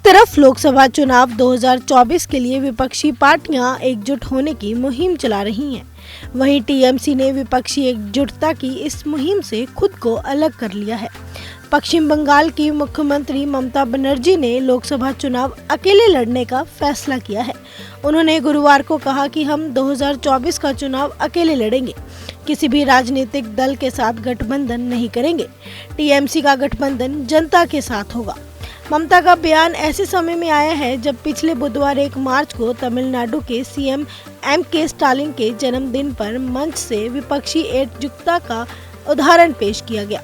तरफ लोकसभा चुनाव 2024 के लिए विपक्षी पार्टियां एकजुट होने की मुहिम चला रही हैं। वहीं टीएमसी ने विपक्षी एकजुटता की इस मुहिम से खुद को अलग कर लिया है। पश्चिम बंगाल की मुख्यमंत्री ममता बनर्जी ने लोकसभा चुनाव अकेले लड़ने का फैसला किया है। उन्होंने गुरुवार को कहा कि हम 2024 का चुनाव अकेले लड़ेंगे, किसी भी राजनीतिक दल के साथ गठबंधन नहीं करेंगे। टीएमसी का गठबंधन जनता के साथ होगा। ममता का बयान ऐसे समय में आया है जब पिछले बुधवार 1 मार्च को तमिलनाडु के सीएम एम.के. स्टालिन के जन्मदिन पर मंच से विपक्षी एकजुटता का उदाहरण पेश किया गया।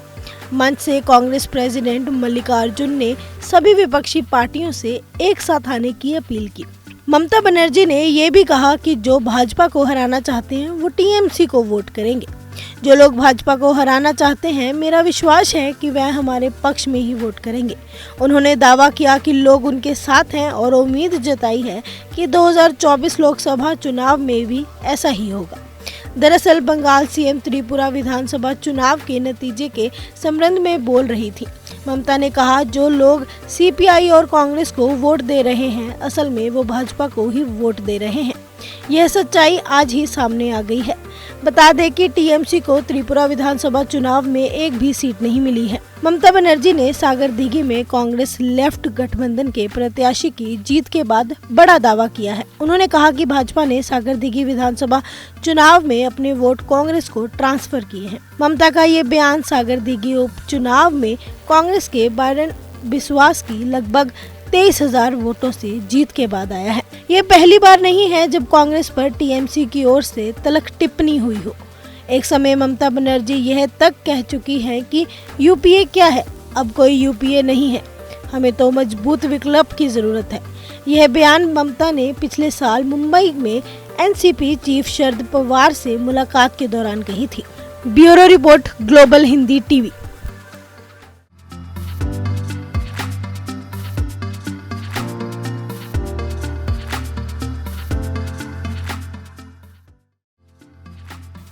मंच से कांग्रेस प्रेसिडेंट मल्लिकार्जुन ने सभी विपक्षी पार्टियों से एक साथ आने की अपील की। ममता बनर्जी ने ये भी कहा कि जो भाजपा को हराना चाहते हैं वो टीएमसी को वोट करेंगे। जो लोग भाजपा को हराना चाहते हैं, मेरा विश्वास है कि वह हमारे पक्ष में ही वोट करेंगे। उन्होंने दावा किया कि लोग उनके साथ हैं और उम्मीद जताई है कि 2024 लोकसभा चुनाव में भी ऐसा ही होगा। दरअसल बंगाल सीएम त्रिपुरा विधानसभा चुनाव के नतीजे के संबंध में बोल रही थी। ममता ने कहा, जो लोग सीपीआई और कांग्रेस को वोट दे रहे हैं, असल में वो भाजपा को ही वोट दे रहे हैं। यह सच्चाई आज ही सामने आ गई है। बता दें कि टीएमसी को त्रिपुरा विधानसभा चुनाव में एक भी सीट नहीं मिली है। ममता बनर्जी ने सागरदीघी में कांग्रेस लेफ्ट गठबंधन के प्रत्याशी की जीत के बाद बड़ा दावा किया है। उन्होंने कहा कि भाजपा ने सागरदीघी विधानसभा चुनाव में अपने वोट कांग्रेस को ट्रांसफर किए हैं। ममता का ये बयान सागरदीघी उपचुनाव में कांग्रेस के बायरन बिस्वास की लगभग 23,000 वोटों से जीत के बाद आया है। ये पहली बार नहीं है जब कांग्रेस पर टीएमसी की ओर से तल्ख टिप्पणी हुई हो। एक समय ममता बनर्जी यह तक कह चुकी हैं कि यूपीए क्या है, अब कोई यूपीए नहीं है, हमें तो मजबूत विकल्प की जरूरत है। यह बयान ममता ने पिछले साल मुंबई में एनसीपी चीफ शरद पवार से मुलाकात के दौरान कही थी। Bureau report, global Hindi TV.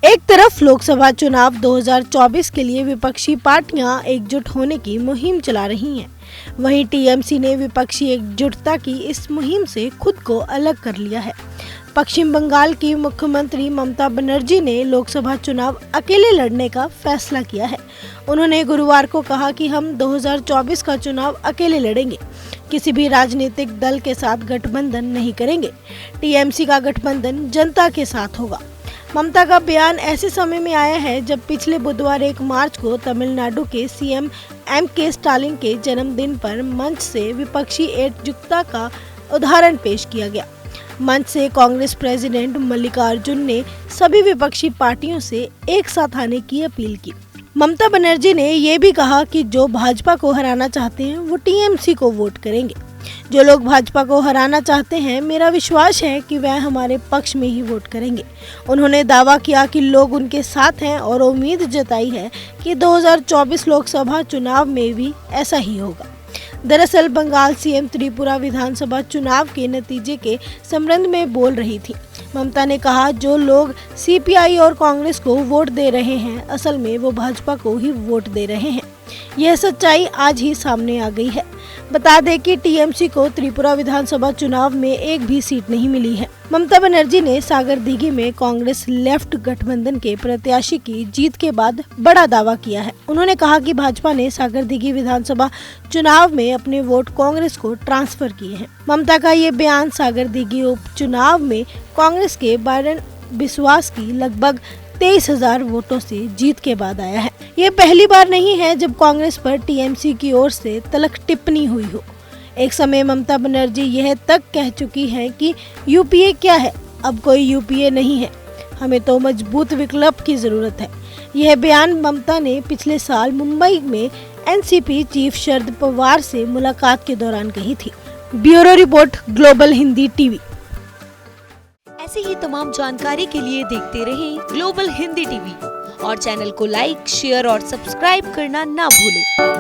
एक तरफ लोकसभा चुनाव 2024 के लिए विपक्षी पार्टियां एकजुट होने की मुहिम चला रही हैं। वहीं टीएमसी ने विपक्षी एकजुटता की इस मुहिम से खुद को अलग कर लिया है। पश्चिम बंगाल की मुख्यमंत्री ममता बनर्जी ने लोकसभा चुनाव अकेले लड़ने का फैसला किया है। उन्होंने गुरुवार को कहा कि हम 2024 का चुनाव अकेले लड़ेंगे, किसी भी राजनीतिक दल के साथ गठबंधन नहीं करेंगे। टीएमसी का गठबंधन जनता के साथ होगा। ममता का बयान ऐसे समय में आया है जब पिछले बुधवार 1 मार्च को तमिलनाडु के सीएम एम.के. स्टालिन के जन्मदिन पर मंच से विपक्षी एकजुटता का उदाहरण पेश किया गया। मंच से कांग्रेस प्रेसिडेंट मल्लिकार्जुन ने सभी विपक्षी पार्टियों से एक साथ आने की अपील की। ममता बनर्जी ने ये भी कहा कि जो भाजपा को हराना चाहते हैं वो टीएमसी को वोट करेंगे। जो लोग भाजपा को हराना चाहते हैं, मेरा विश्वास है कि वह हमारे पक्ष में ही वोट करेंगे। उन्होंने दावा किया कि लोग उनके साथ हैं और उम्मीद जताई है कि 2024 लोकसभा चुनाव में भी ऐसा ही होगा। दरअसल बंगाल सीएम त्रिपुरा विधानसभा चुनाव के नतीजे के संबंध में बोल रही थी। ममता ने कहा, जो लोग सीपीआई और कांग्रेस को वोट दे रहे हैं, असल में वो भाजपा को ही वोट दे रहे हैं। यह सच्चाई आज ही सामने आ गई है। बता दें कि टीएमसी को त्रिपुरा विधानसभा चुनाव में एक भी सीट नहीं मिली है। ममता बनर्जी ने सागरदीघी में कांग्रेस लेफ्ट गठबंधन के प्रत्याशी की जीत के बाद बड़ा दावा किया है। उन्होंने कहा कि भाजपा ने सागरदीघी विधानसभा चुनाव में अपने वोट कांग्रेस को ट्रांसफर किए हैं। ममता का ये बयान सागरदीघी उपचुनाव में कांग्रेस के बायरन बिस्वास की लगभग 23,000 वोटों से जीत के बाद आया है। ये पहली बार नहीं है जब कांग्रेस पर टीएमसी की ओर से तल्ख टिप्पणी हुई हो। एक समय ममता बनर्जी यह तक कह चुकी हैं कि यूपीए क्या है, अब कोई यूपीए नहीं है, हमें तो मजबूत विकल्प की जरूरत है। यह बयान ममता ने पिछले साल मुंबई में एनसीपी चीफ शरद पवार से मुलाकात के दौरान कही थी। Bureau report, global Hindi TV. ऐसी ही तमाम जानकारी के लिए देखते रहें ग्लोबल हिंदी टीवी और चैनल को लाइक, शेयर और सब्सक्राइब करना ना भूलें।